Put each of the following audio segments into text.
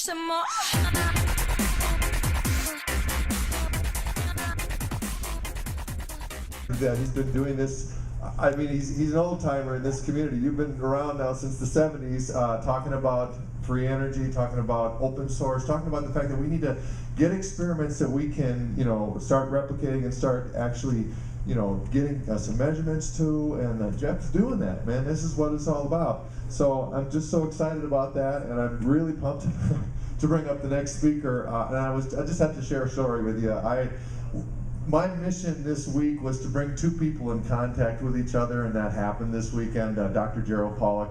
some more. That he's been doing this. I mean, he's an old timer in this community. You've been around now since the 70s, talking about free energy, talking about open source, talking about the fact that we need to get experiments that we can, start replicating and start actually, getting some measurements to. And Jeff's doing that, man. This is what it's all about. So I'm just so excited about that, and I'm really pumped to bring up the next speaker. And I just have to share a story with you. My mission this week was to bring two people in contact with each other, and that happened this weekend. Dr. Gerald Pollack,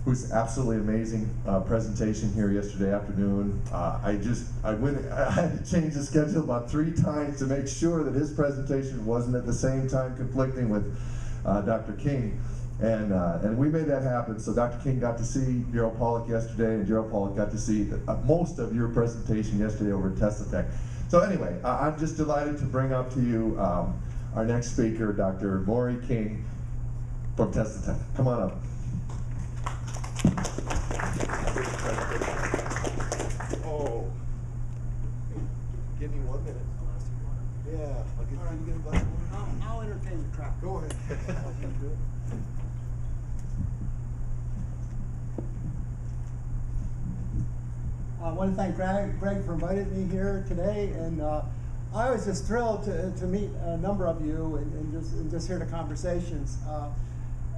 who's absolutely amazing presentation here yesterday afternoon. I had to change the schedule about 3 times to make sure that his presentation wasn't at the same time conflicting with Dr. King. And we made that happen. So Dr. King got to see Gerald Pollack yesterday, and Gerald Pollack got to see most of your presentation yesterday over at Tesla Tech. So anyway, I'm just delighted to bring up to you our next speaker, Dr. Maury King from Tesla Tech. Come on up. Oh, give me 1 minute. Yeah, I'll get you get a glass of water. I'll entertain the crowd. Go ahead. I want to thank Greg for inviting me here today, and I was just thrilled to meet a number of you and just hear the conversations.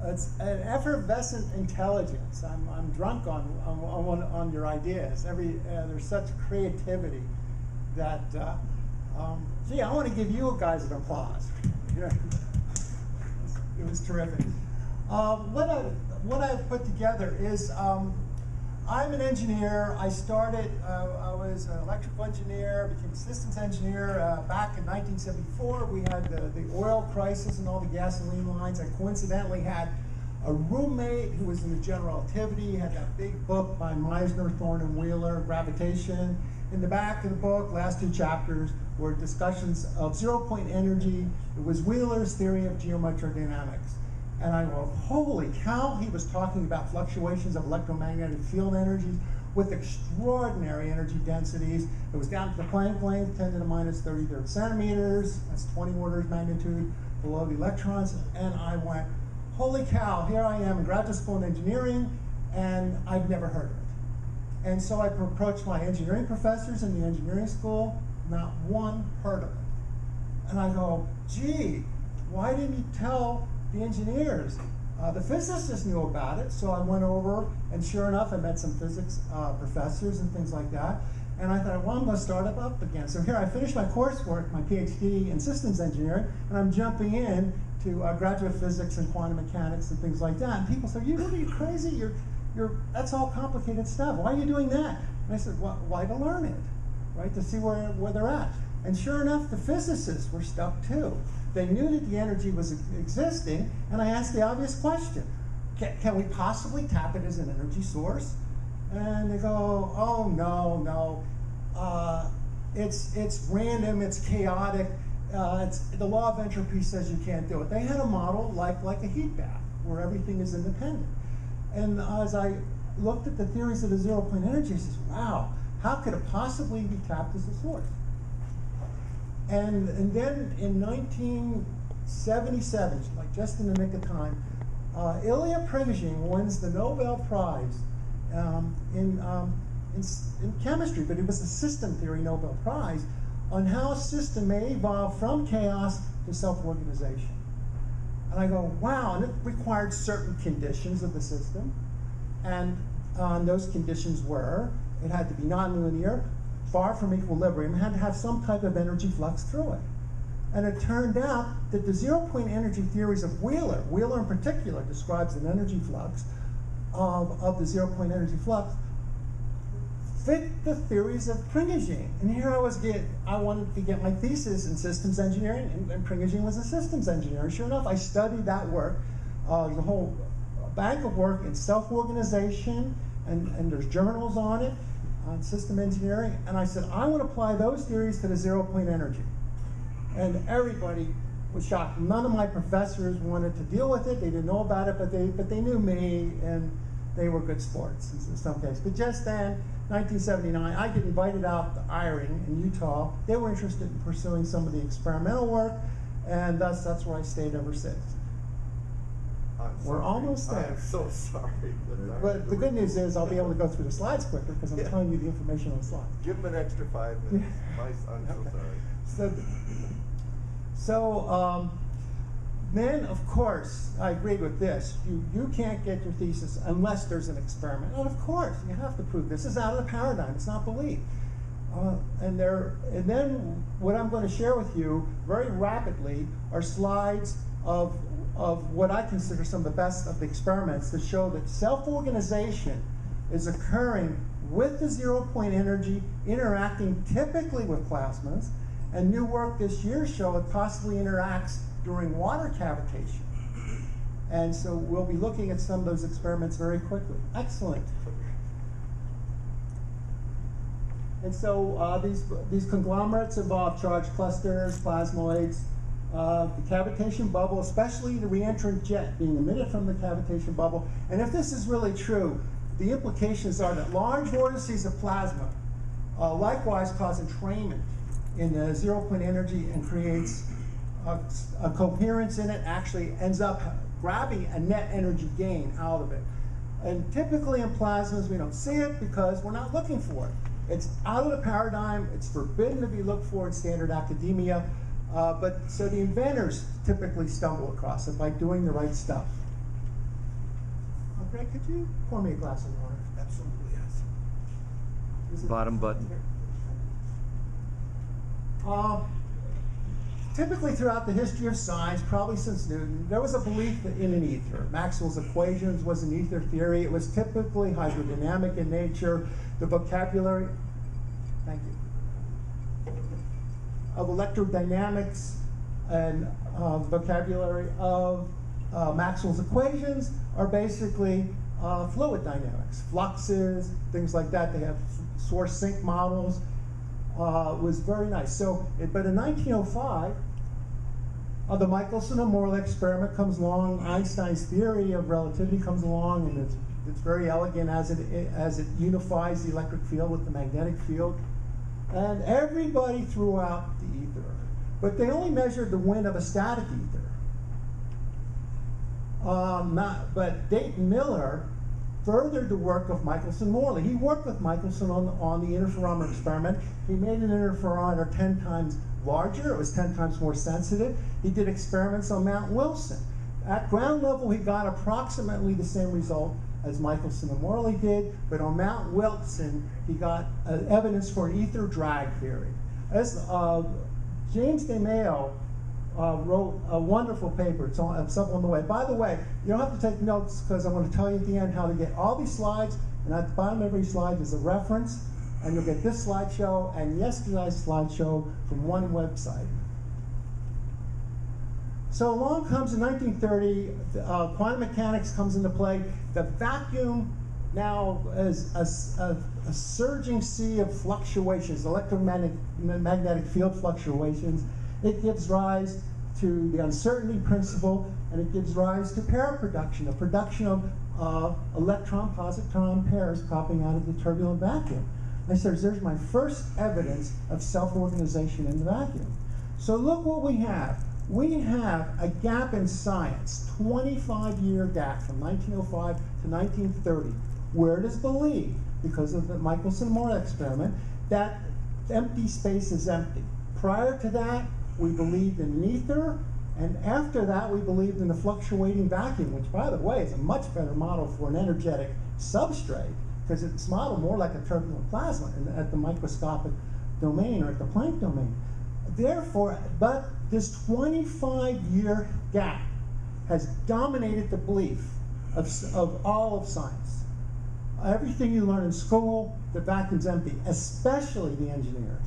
It's an effervescent intelligence. I'm drunk on your ideas. There's such creativity that gee, I want to give you guys an applause. It was terrific. What I've put together is. I'm an engineer. I was an electrical engineer, became a systems engineer back in 1974. We had the oil crisis and all the gasoline lines. I coincidentally had a roommate who was in the general relativity. He had that big book by Meissner, Thorne, and Wheeler, Gravitation. In the back of the book, last 2 chapters, were discussions of zero-point energy. It was Wheeler's theory of geometrodynamics. And I go, holy cow, he was talking about fluctuations of electromagnetic field energies with extraordinary energy densities. It was down to the Planck length, 10 to the minus 33rd centimeters. That's 20 orders magnitude below the electrons. And I went, holy cow, here I am in graduate school in engineering, and I've never heard of it. And so I approached my engineering professors in the engineering school, not one heard of it. And I go, gee, why didn't you tell the engineers? The physicists knew about it, so I went over, and sure enough, I met some physics professors and things like that. And I thought, well, I'm going to start it up again. So here I finished my coursework, my PhD in systems engineering, and I'm jumping in to graduate physics and quantum mechanics and things like that. And people say, are you crazy? That's all complicated stuff. Why are you doing that? And I said, well, why to learn it, right? To see where they're at. And sure enough, the physicists were stuck too. They knew that the energy was existing, and I asked the obvious question: can we possibly tap it as an energy source? And they go, oh no, it's random, it's chaotic. The law of entropy says you can't do it. They had a model like a heat bath, where everything is independent. And as I looked at the theories of the zero-point energy, I said, wow, how could it possibly be tapped as a source? And then in 1977, like just in the nick of time, Ilya Prigogine wins the Nobel Prize in chemistry, but it was a system theory Nobel Prize on how a system may evolve from chaos to self-organization. And I go, wow, and it required certain conditions of the system. And those conditions were, it had to be nonlinear, far from equilibrium, had to have some type of energy flux through it. And it turned out that the zero-point energy theories of Wheeler in particular describes an energy flux of the zero-point energy flux, fit the theories of Prigogine. And here I wanted to get my thesis in systems engineering, and Prigogine was a systems engineer. Sure enough, I studied that work, the whole bank of work in self-organization, and there's journals on it, on system engineering, and I said, I want to apply those theories to the zero-point energy. And everybody was shocked. None of my professors wanted to deal with it. They didn't know about it, but they knew me, and they were good sports in some cases. But just then, 1979, I get invited out to Eyring in Utah. They were interested in pursuing some of the experimental work, and thus that's where I stayed ever since. We're almost there. I'm so sorry. But the good news is I'll be able to go through the slides quicker because I'm Yeah. telling you the information on the slides. Give him an extra 5 minutes. I'm so sorry. So then, of course, I agreed with this. You can't get your thesis unless there's an experiment. And of course, you have to prove this is out of the paradigm. It's not belief. And then what I'm going to share with you very rapidly are slides of what I consider some of the best of the experiments that show that self-organization is occurring with the zero-point energy interacting typically with plasmas, and new work this year show it possibly interacts during water cavitation. And so we'll be looking at some of those experiments very quickly. Excellent. And so these conglomerates involve charged clusters, plasmoids, the cavitation bubble, especially the reentrant jet being emitted from the cavitation bubble. And if this is really true, the implications are that large vortices of plasma likewise cause entrainment in the zero-point energy and creates a coherence in it, actually ends up grabbing a net energy gain out of it. And typically in plasmas, we don't see it because we're not looking for it. It's out of the paradigm. It's forbidden to be looked for in standard academia. But so the inventors typically stumble across it by doing the right stuff. Greg, could you pour me a glass of water? Absolutely, yes. Bottom button. Typically throughout the history of science, probably since Newton, there was a belief in an ether. Maxwell's equations was an ether theory. It was typically hydrodynamic in nature. The vocabulary, thank you, of electrodynamics and vocabulary of Maxwell's equations are basically fluid dynamics, fluxes, things like that. They have source sink models. Was very nice. So, but in 1905, the Michelson and Morley experiment comes along. Einstein's theory of relativity comes along, and it's very elegant as it unifies the electric field with the magnetic field. And everybody threw out the ether, but they only measured the wind of a static ether. But Dayton Miller furthered the work of Michelson and Morley. He worked with Michelson on the interferometer experiment. He made an interferometer 10 times larger. It was 10 times more sensitive. He did experiments on Mount Wilson. At ground level, he got approximately the same result as Michelson and Morley did, but on Mount Wilson, he got evidence for an ether drag theory. As James DeMeo wrote a wonderful paper. It's up on the way. By the way, you don't have to take notes because I'm going to tell you at the end how to get all these slides, and at the bottom of every slide is a reference, and you'll get this slideshow and yesterday's slideshow from one website. So along comes in 1930, quantum mechanics comes into play. The vacuum now is a surging sea of fluctuations, electromagnetic field fluctuations. It gives rise to the uncertainty principle, and it gives rise to pair production, a production of electron-positron pairs popping out of the turbulent vacuum. I said, there's my first evidence of self-organization in the vacuum. So look what we have. We have a gap in science, 25-year gap from 1905 to 1930, where it is believed, because of the Michelson-Morley experiment, that empty space is empty. Prior to that, we believed in an ether, and after that, we believed in the fluctuating vacuum, which, by the way, is a much better model for an energetic substrate, because it's modeled more like a turbulent plasma at the microscopic domain or at the Planck domain. Therefore, but this 25-year gap has dominated the belief of all of science. Everything you learn in school, the vacuum's empty, especially the engineers.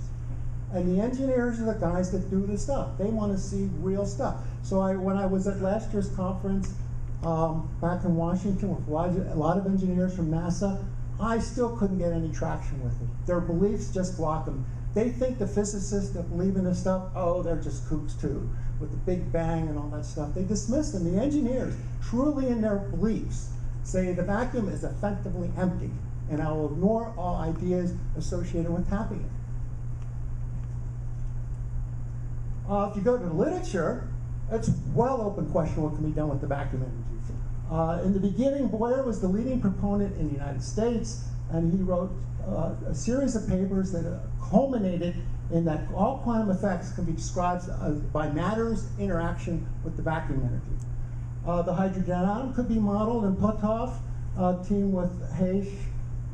And the engineers are the guys that do the stuff. They want to see real stuff. So when I was at last year's conference back in Washington with a lot of engineers from NASA, I still couldn't get any traction with it. Their beliefs just block them. They think the physicists that believe in this stuff, oh, they're just kooks too, with the Big Bang and all that stuff. They dismiss them. The engineers, truly in their beliefs, say the vacuum is effectively empty, and I will ignore all ideas associated with tapping it. If you go to the literature, it's well open question what can be done with the vacuum energy. In the beginning, Boyer was the leading proponent in the United States, and he wrote a series of papers that culminated in that all quantum effects can be described by matter's interaction with the vacuum energy. The hydrogen atom could be modeled in Plotov, team with Hayes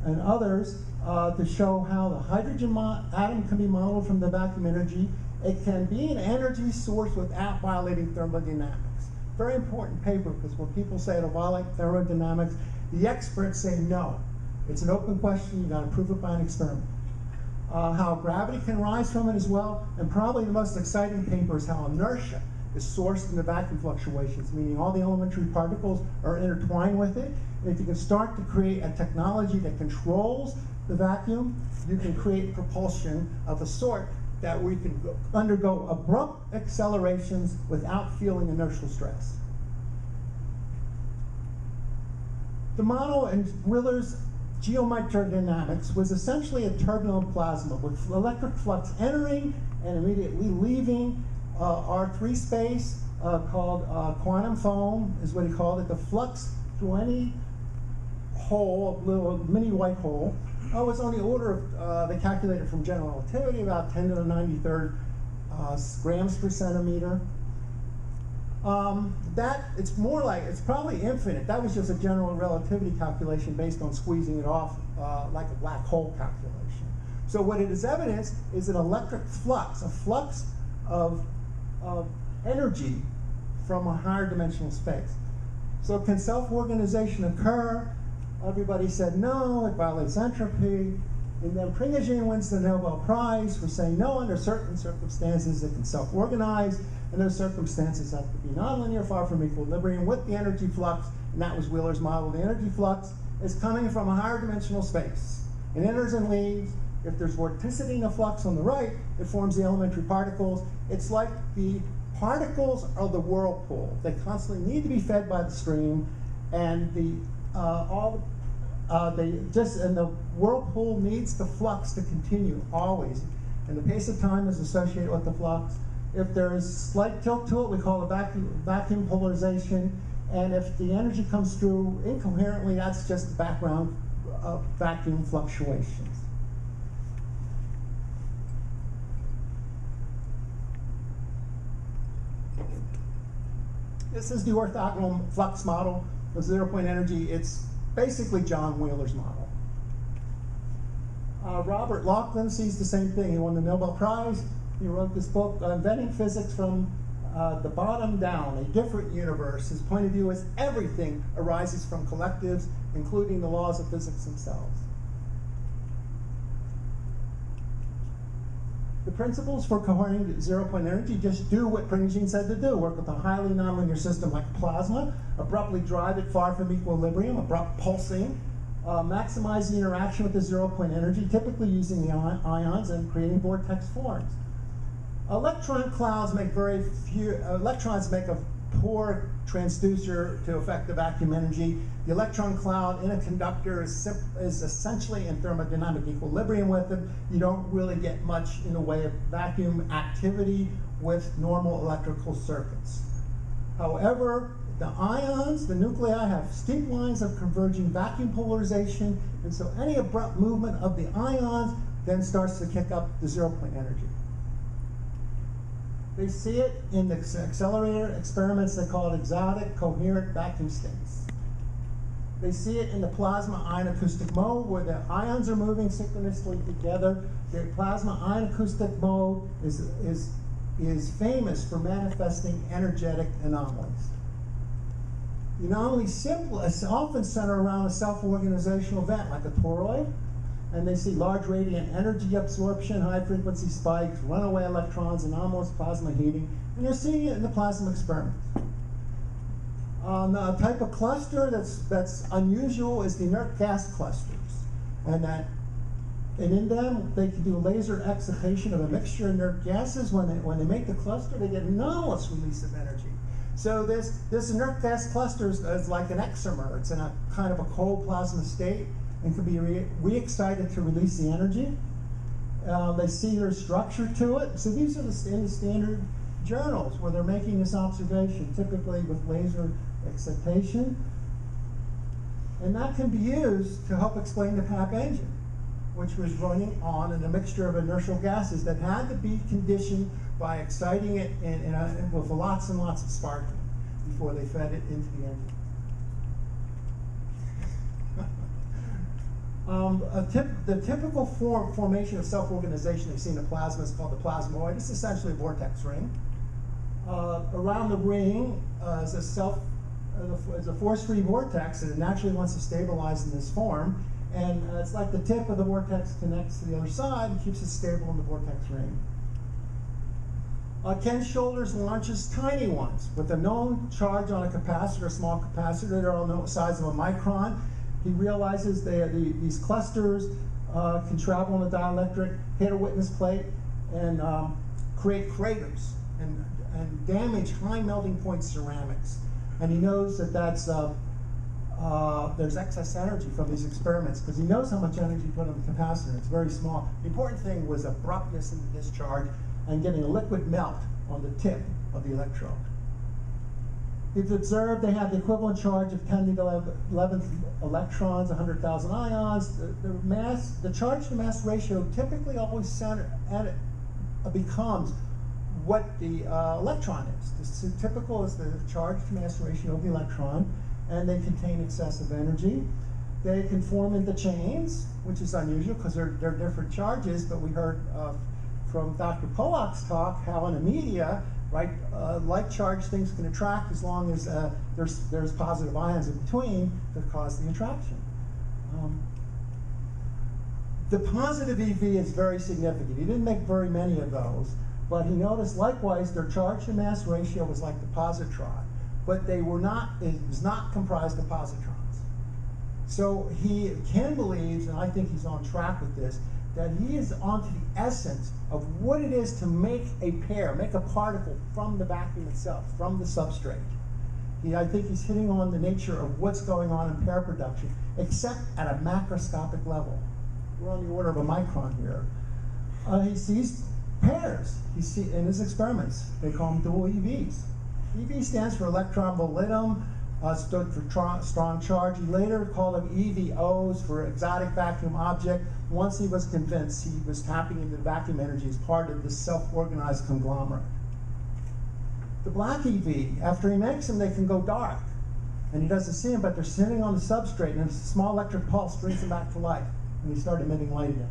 and others, to show how the hydrogen atom can be modeled from the vacuum energy. It can be an energy source without violating thermodynamics. Very important paper, because when people say it'll violate thermodynamics, the experts say no. It's an open question, you gotta prove it by an experiment. How gravity can rise from it as well, and probably the most exciting paper is how inertia is sourced in the vacuum fluctuations, meaning all the elementary particles are intertwined with it. And if you can start to create a technology that controls the vacuum, you can create propulsion of a sort that we can undergo abrupt accelerations without feeling inertial stress. The model in Wheeler's geomicrodynamics was essentially a turbulent plasma with electric flux entering and immediately leaving R3 space called quantum foam is what he called it. The flux through any hole, a little mini white hole, was on the order of, they calculated from general relativity, about 10 to the 93rd grams per centimeter. It's more like, it's probably infinite. That was just a general relativity calculation based on squeezing it off like a black hole calculation. So what it is evidence is an electric flux, a flux of energy from a higher dimensional space. So can self-organization occur? Everybody said no, it violates entropy. And then Prigogine wins the Nobel Prize for saying no, under certain circumstances it can self-organize, and those circumstances have to be nonlinear, far from equilibrium with the energy flux, and that was Wheeler's model. The energy flux is coming from a higher dimensional space. It enters and leaves. If there's vorticity in the flux on the right, it forms the elementary particles. It's like the particles are the whirlpool. They constantly need to be fed by the stream, and and the whirlpool needs the flux to continue always. And the pace of time is associated with the flux. If there is slight tilt to it, we call it vacuum polarization. And if the energy comes through incoherently, that's just the background of vacuum fluctuations. This is the orthogonal flux model of zero-point energy. It's basically John Wheeler's model. Robert Laughlin sees the same thing. He won the Nobel Prize. He wrote this book, Inventing Physics from the Bottom Down, a Different Universe. His point of view is everything arises from collectives, including the laws of physics themselves. The principles for coherent zero-point energy just do what Prigogine said to do. Work with a highly nonlinear system like plasma, abruptly drive it far from equilibrium, abrupt pulsing, maximize the interaction with the zero-point energy, typically using the ions and creating vortex forms. Electron clouds make very few, electrons make a poor transducer to affect the vacuum energy. The electron cloud in a conductor is essentially in thermodynamic equilibrium with it. You don't really get much in the way of vacuum activity with normal electrical circuits. However, the ions, the nuclei, have steep lines of converging vacuum polarization, and so any abrupt movement of the ions then starts to kick up the zero-point energy. They see it in the accelerator experiments. They call it exotic coherent vacuum states. They see it in the plasma ion acoustic mode, where the ions are moving synchronously together. The plasma ion acoustic mode is famous for manifesting energetic anomalies. The anomalies often center around a self-organizational event, like a toroid, and they see large radiant energy absorption, high frequency spikes, runaway electrons, anomalous plasma heating, and they're seeing it in the plasma experiments. The type of cluster that's unusual is the inert gas clusters, and in them they can do laser excitation of a mixture of inert gases. When they make the cluster, they get anomalous release of energy. So this inert gas cluster is like an excimer. It's in a kind of a cold plasma state and can be re-excited to release the energy. They see there's structure to it. So these are in the standard journals where they're making this observation, typically with laser excitation. And that can be used to help explain the PAP engine, which was running on in a mixture of inertial gases that had to be conditioned by exciting it with lots and lots of sparking before they fed it into the engine. The typical formation of self-organization you see in the plasma is called the plasmoid. It's essentially a vortex ring. Around the ring is a force-free vortex, and it naturally wants to stabilize in this form. And it's like the tip of the vortex connects to the other side and keeps it stable in the vortex ring. Ken Shoulders launches tiny ones with a known charge on a capacitor, a small capacitor. They're all the size of a micron. He realizes these clusters can travel on a dielectric, hit a witness plate, and create craters and damage high melting point ceramics. And he knows that there's excess energy from these experiments because he knows how much energy put on the capacitor. It's very small. The important thing was abruptness in the discharge and getting a liquid melt on the tip of the electrode. He's observed they have the equivalent charge of 10 to the 11th electrons, 100,000 ions. The charge to mass ratio typically always becomes what the electron is. The typical is the charge to mass ratio of the electron, and they contain excessive energy. They can form into chains, which is unusual because they're different charges, but we heard from Dr. Polak's talk how in a media, right, like charged things can attract as long as there's positive ions in between that cause the attraction. The positive EV is very significant. He didn't make very many of those, but he noticed likewise their charge to mass ratio was like the positron, but it was not comprised of positrons. So Ken believes, and I think he's on track with this, that he is onto the essence of what it is to make a pair, make a particle from the vacuum itself, from the substrate. I think he's hitting on the nature of what's going on in pair production, except at a macroscopic level. We're on the order of a micron here. He sees pairs in his experiments. They call them dual EVs. EV stands for electron volittum, stood for strong charge. He later called them EVOs for exotic vacuum object. Once he was convinced, he was tapping into the vacuum energy as part of this self-organized conglomerate. The black EV, after he makes them, they can go dark. And he doesn't see them, but they're sitting on the substrate, and a small electric pulse brings them back to life, and they start emitting light again.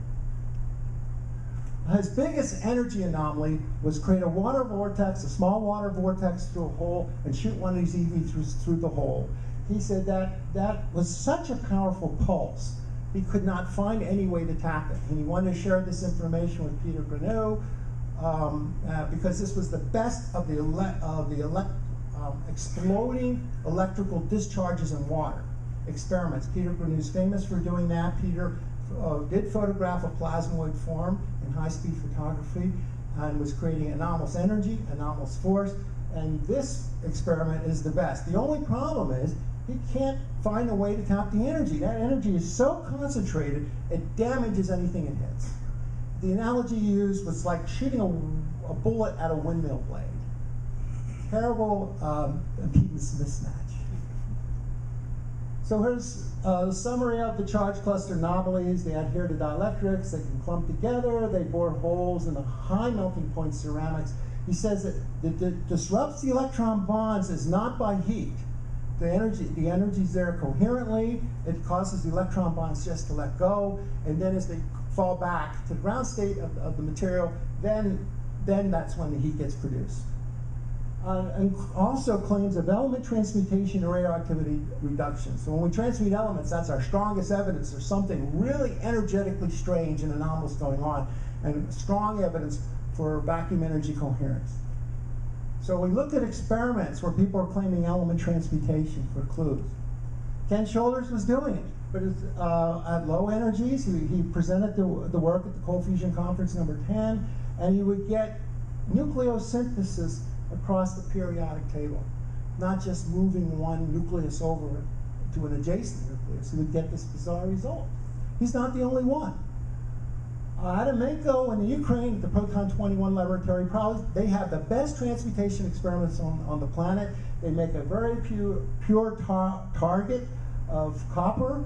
His biggest energy anomaly was create a water vortex, a small water vortex through a hole, and shoot one of these EVs through the hole. He said that was such a powerful pulse, he could not find any way to tap it. And he wanted to share this information with Peter Grenou because this was the best of the exploding electrical discharges in water experiments. Peter Grenou's famous for doing that. Peter did photograph a plasmoid form in high-speed photography and was creating anomalous energy, anomalous force, and this experiment is the best. The only problem is he can't find a way to tap the energy. That energy is so concentrated, it damages anything it hits. The analogy used was like shooting a bullet at a windmill blade. Terrible impedance mismatch. So here's the summary of the charge cluster anomalies. They adhere to dielectrics, they can clump together, they bore holes in the high melting point ceramics. He says that it disrupts the electron bonds is not by heat. The energy's there coherently, it causes the electron bonds just to let go, and then as they fall back to the ground state of the material, then that's when the heat gets produced. And also claims of element transmutation and radioactivity reduction. So when we transmute elements, that's our strongest evidence there's something really energetically strange and anomalous going on, and strong evidence for vacuum energy coherence. So we looked at experiments where people are claiming element transmutation for clues. Ken Shoulders was doing it, but at low energies. He presented the work at the Cold Fusion Conference number 10, and he would get nucleosynthesis across the periodic table. not just moving one nucleus over to an adjacent nucleus, he would get this bizarre result. He's not the only one. Adamenko in the Ukraine at the Proton 21 laboratory, probably they have the best transmutation experiments on the planet. They make a very pure target of copper.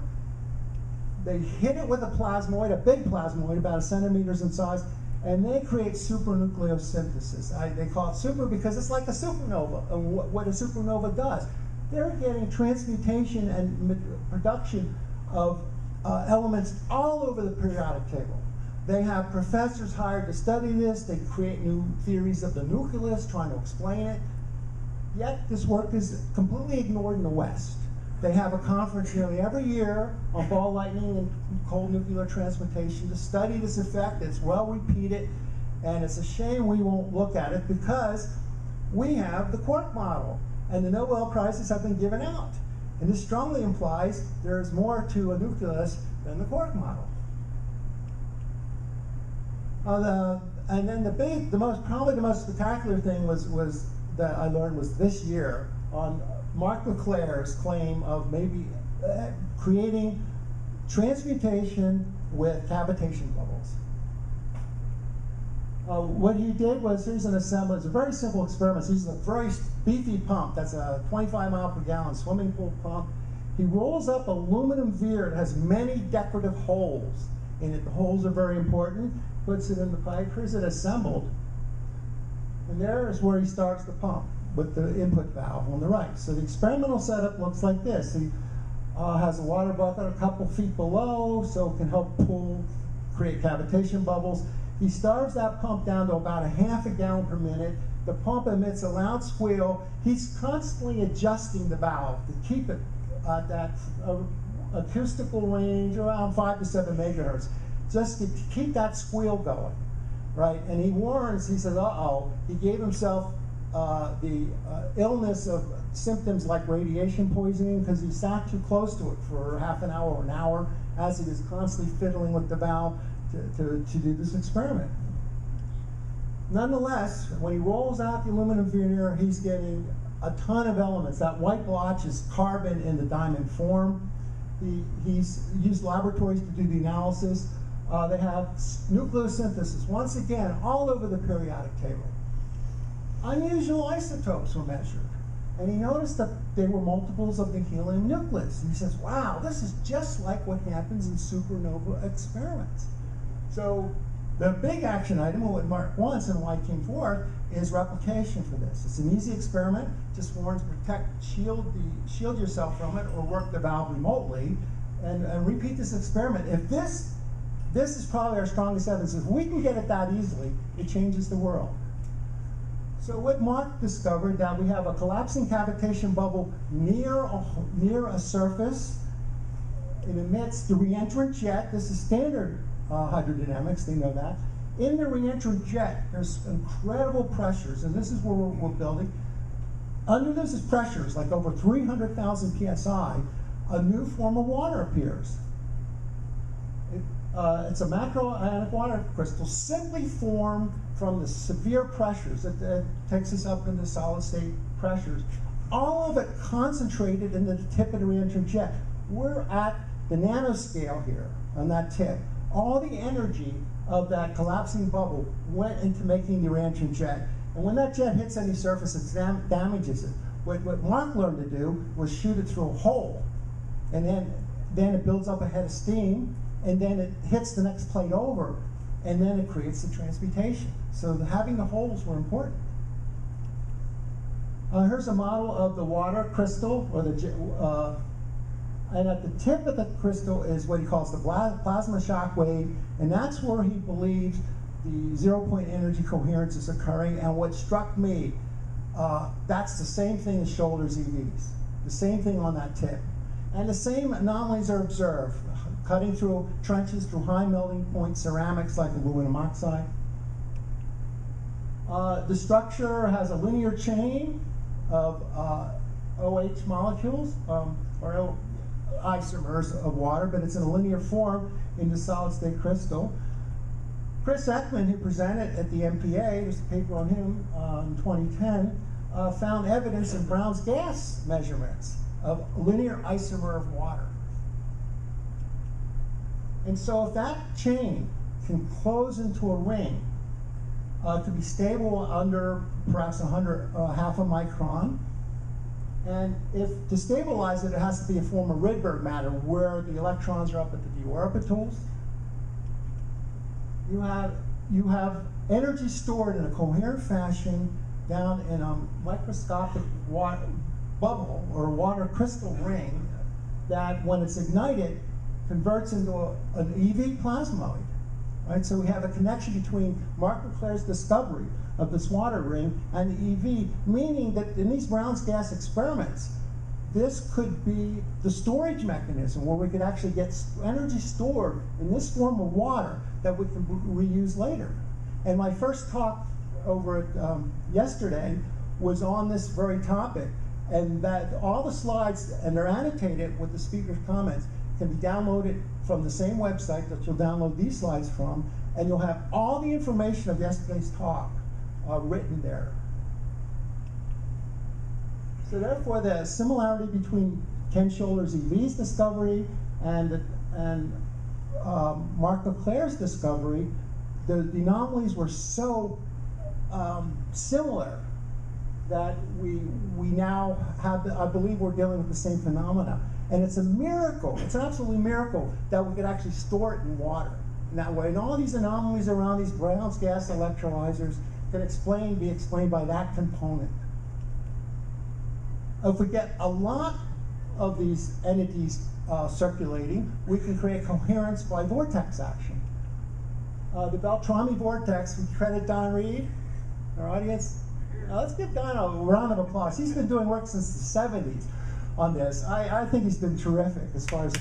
They hit it with a plasmoid, a big plasmoid, about 1 centimeters in size, and they create supernucleosynthesis. They call it super because it's like a supernova, and what a supernova does. They're getting transmutation and production of elements all over the periodic table. They have professors hired to study this. They create new theories of the nucleus, trying to explain it. Yet this work is completely ignored in the West. They have a conference nearly every year on ball lightning and cold nuclear transmutation to study this effect. It's well repeated, and it's a shame we won't look at it because we have the quark model, and the Nobel Prizes have been given out. And this strongly implies there's more to a nucleus than the quark model. And then probably the most spectacular thing was that I learned was this year on Mark LeClair's claim of maybe creating transmutation with cavitation bubbles. What he did was, here's an assembly, it's a very simple experiment. He uses a very beefy pump, that's a 25 mile per gallon swimming pool pump. He rolls up aluminum veneer that has many decorative holes in it. The holes are very important. Puts it in the pipe. Here's it assembled. And there is where he starts the pump with the input valve on the right. So the experimental setup looks like this. He has a water bucket a couple feet below so it can help create cavitation bubbles. He starves that pump down to about 1/2 gallon per minute. The pump emits a loud squeal. He's constantly adjusting the valve to keep it at that acoustical range around 5 to 7 megahertz. Just to keep that squeal going, right? And he warns, he says, he gave himself the illness of symptoms like radiation poisoning because he sat too close to it for half an hour or an hour as he was constantly fiddling with the valve to do this experiment. Nonetheless, when he rolls out the aluminum veneer, he's getting a ton of elements. That white blotch is carbon in the diamond form. He's used laboratories to do the analysis. They have nucleosynthesis, once again, all over the periodic table. Unusual isotopes were measured, and he noticed that they were multiples of the helium nucleus. And he says, wow, this is just like what happens in supernova experiments. So the big action item, what Mark wants and why it came forth, is replication for this. It's an easy experiment, just warns shield yourself from it or work the valve remotely and repeat this experiment. If this is probably our strongest evidence. If we can get it that easily, it changes the world. So what Mark discovered, that we have a collapsing cavitation bubble near a surface. It emits the reentrant jet. This is standard hydrodynamics, they know that. In the reentrant jet, there's incredible pressures, and this is where we're building. Under those pressures, like over 300,000 psi, a new form of water appears. It's a macroionic water crystal simply formed from the severe pressures that takes us up into solid state pressures. All of it concentrated in the tip of the reentrant jet. We're at the nanoscale here on that tip. All the energy of that collapsing bubble went into making the reentrant jet. And when that jet hits any surface, it damages it. What Mark learned to do was shoot it through a hole. And then it builds up a head of steam, and then it hits the next plate over, and then it creates the transmutation. So having the holes were important. Here's a model of the water crystal, or and at the tip of the crystal is what he calls the plasma shock wave, and that's where he believes the zero-point energy coherence is occurring. And what struck me, that's the same thing as Scholder's EVs, the same thing on that tip. And the same anomalies are observed, cutting through trenches through high melting point ceramics like aluminum oxide. The structure has a linear chain of OH molecules, or isomers of water, but it's in a linear form in the solid state crystal. Chris Ekman, who presented at the MPA, there's a paper on him in 2010, found evidence in Brown's gas measurements of linear isomer of water. And so if that chain can close into a ring to be stable under perhaps half a micron, and if to stabilize it, it has to be a form of Rydberg matter where the electrons are up at the d orbitals. You have energy stored in a coherent fashion down in a microscopic bubble or water crystal ring that, when it's ignited, converts into an EV plasmoid. Right? So we have a connection between Mark LeClair's discovery of this water ring and the EV, meaning that in these Brown's gas experiments, this could be the storage mechanism where we could actually get energy stored in this form of water that we can reuse later. And my first talk over at, yesterday was on this very topic, and that all the slides, and they're annotated with the speaker's comments, can be downloaded from the same website that you'll download these slides from, and you'll have all the information of yesterday's talk written there. So therefore, the similarity between Ken Scholer's EV's discovery and Mark LeClair's discovery, the anomalies were so similar that we now have, I believe we're dealing with the same phenomena. And it's a miracle, it's an absolute miracle that we could actually store it in water in that way. And all these anomalies around these Brown's gas electrolyzers can be explained by that component. If we get a lot of these entities circulating, we can create coherence by vortex action. The Beltrami vortex, we credit Don Reed, our audience. Let's give Don a round of applause. He's been doing work since the 70s on this. I think he's been terrific as far as...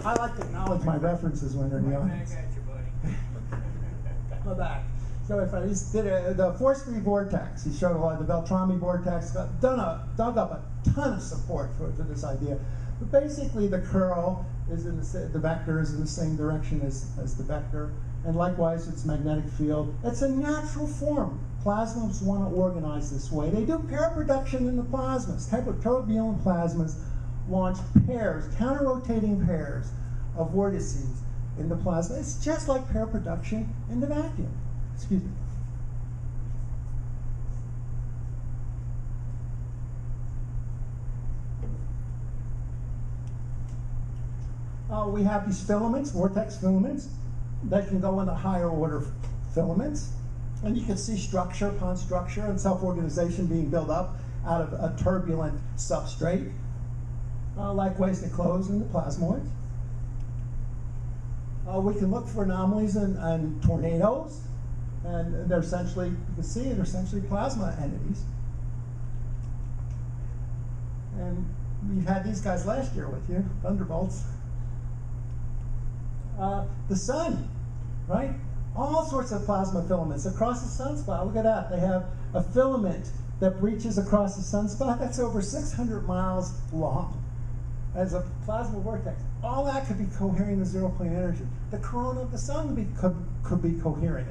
I like to acknowledge my references when they're in the audience. I got you, buddy. Go back. So if I did the force-free vortex, he showed a lot of the Beltrami vortex, dug up a ton of support for this idea. But basically, the curl is the vector is in the same direction as the vector, and likewise, its magnetic field. It's a natural form. Plasmas want to organize this way. They do pair production in the plasmas. Turbulent plasmas launch pairs, counter-rotating pairs of vortices in the plasma. It's just like pair production in the vacuum. Excuse me. We have these filaments, vortex filaments, that can go into higher order filaments. And you can see structure upon structure and self-organization being built up out of a turbulent substrate. Likewise, they close in the plasmoids. We can look for anomalies in tornadoes. And they're essentially, you can see, they're essentially plasma entities. And we've had these guys last year with you, thunderbolts. The sun, right? All sorts of plasma filaments across the sunspot. Look at that. They have a filament that breaches across the sunspot. That's over 600 miles long as a plasma vortex. All that could be coherent to zero-plane energy. The corona of the sun could be coherent.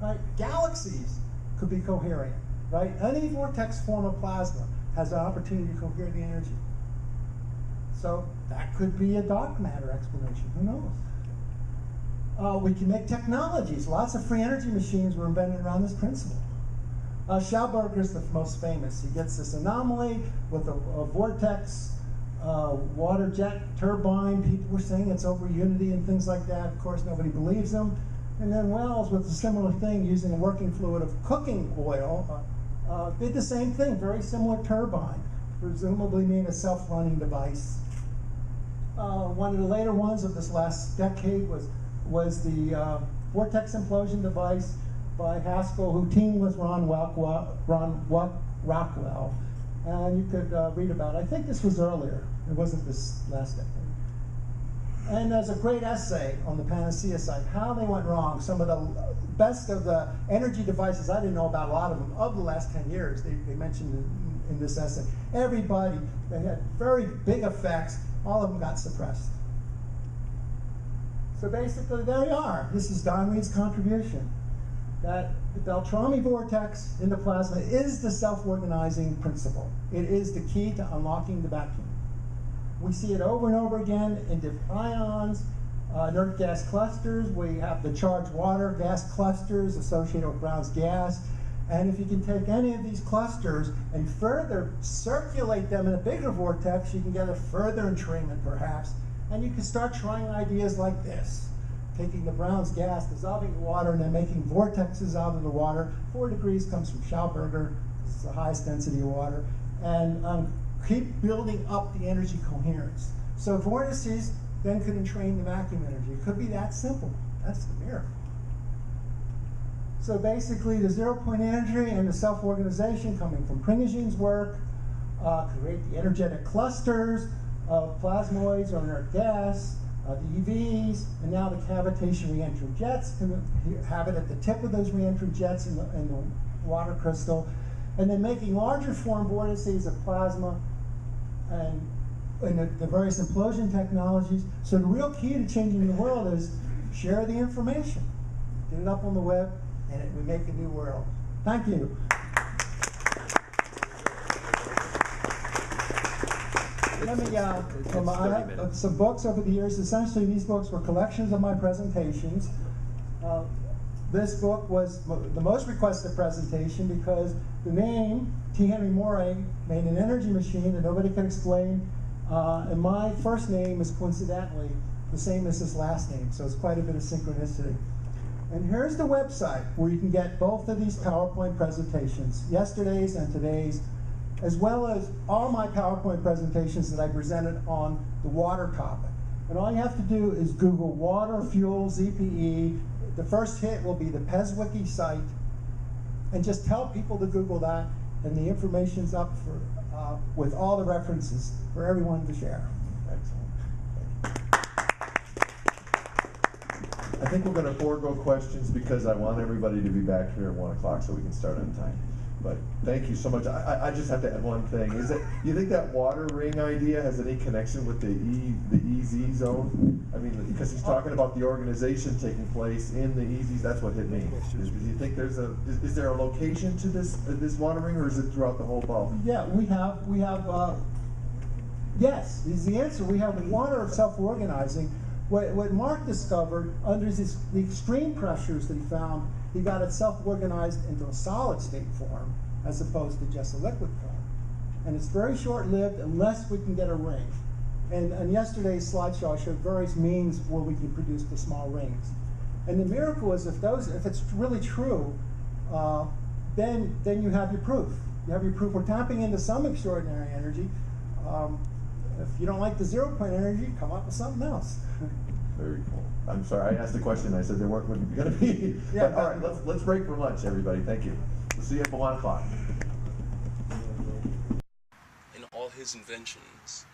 Right? Galaxies could be coherent. Right? Any vortex form of plasma has an opportunity to cohere the energy. So that could be a dark matter explanation. Who knows? We can make technologies. Lots of free energy machines were invented around this principle. Schauberger is the most famous. He gets this anomaly with a vortex water jet turbine. People were saying it's over unity and things like that. Of course, nobody believes them. And then Wells, with a similar thing, using a working fluid of cooking oil, did the same thing, very similar turbine, presumably being a self-running device. One of the later ones of this last decade was the vortex implosion device by Haskell, who teamed with Ron Rockwell. And you could read about it. I think this was earlier. It wasn't this last decade. And there's a great essay on the Panacea site, how they went wrong. Some of the best of the energy devices, I didn't know about a lot of them, of the last 10 years, they mentioned in this essay. Everybody, they had very big effects. All of them got suppressed. So basically, there you are. This is Don Reed's contribution. that the Beltrami vortex in the plasma is the self-organizing principle. It is the key to unlocking the vacuum. We see it over and over again in different ions, inert gas clusters. We have the charged water gas clusters associated with Brown's gas. And if you can take any of these clusters and further circulate them in a bigger vortex, you can get a further entrainment perhaps. And you can start trying ideas like this. Taking the Brown's gas, dissolving the water, and then making vortexes out of the water. 4 degrees comes from Schauberger. This is the highest density of water. And keep building up the energy coherence. So vortices then could entrain the vacuum energy. It could be that simple. That's the miracle. So basically, the zero-point energy and the self-organization coming from Prigoghine's work create the energetic clusters of plasmoids or inert gas, the EVs, and now the cavitation reentrant jets can have it at the tip of those reentrant jets in the water crystal, and then making larger form vortices of plasma and the various implosion technologies. So the real key to changing the world is share the information, get it up on the web, and it would make a new world. Thank you. Let me, I have some books over the years. Essentially, these books were collections of my presentations. This book was the most requested presentation because the name, T. Henry Moray, made an energy machine that nobody could explain. And my first name is coincidentally the same as his last name, so it's quite a bit of synchronicity. And here's the website where you can get both of these PowerPoint presentations, yesterday's and today's, as well as all my PowerPoint presentations that I presented on the water topic. And all you have to do is Google water, fuel, ZPE. The first hit will be the PESWiki site, and just tell people to Google that, and the information's up for, with all the references for everyone to share. Excellent. I think we're going to forego questions because I want everybody to be back here at 1 o'clock so we can start on time. But thank you so much. I just have to add one thing. Is that you think that water ring idea has any connection with the EZ zone? I mean, because he's talking about the organization taking place in the EZs. That's what hit me. Do you think there's is there a location to this water ring, or is it throughout the whole ball? Yeah, we have. Yes, is the answer. We have water self-organizing. What Mark discovered under the extreme pressures that he found, he got it self-organized into a solid state form as opposed to just a liquid form. And it's very short-lived unless we can get a ring. And yesterday's slideshow I showed various means where we can produce the small rings. And the miracle is if it's really true, then you have your proof. You have your proof. We're tapping into some extraordinary energy. If you don't like the zero-point energy, come up with something else. Very cool. I'm sorry, I asked the question. I said there weren't going to be. Yeah, but, all right, let's break for lunch, everybody. Thank you. We'll see you at 1 o'clock. In all his inventions,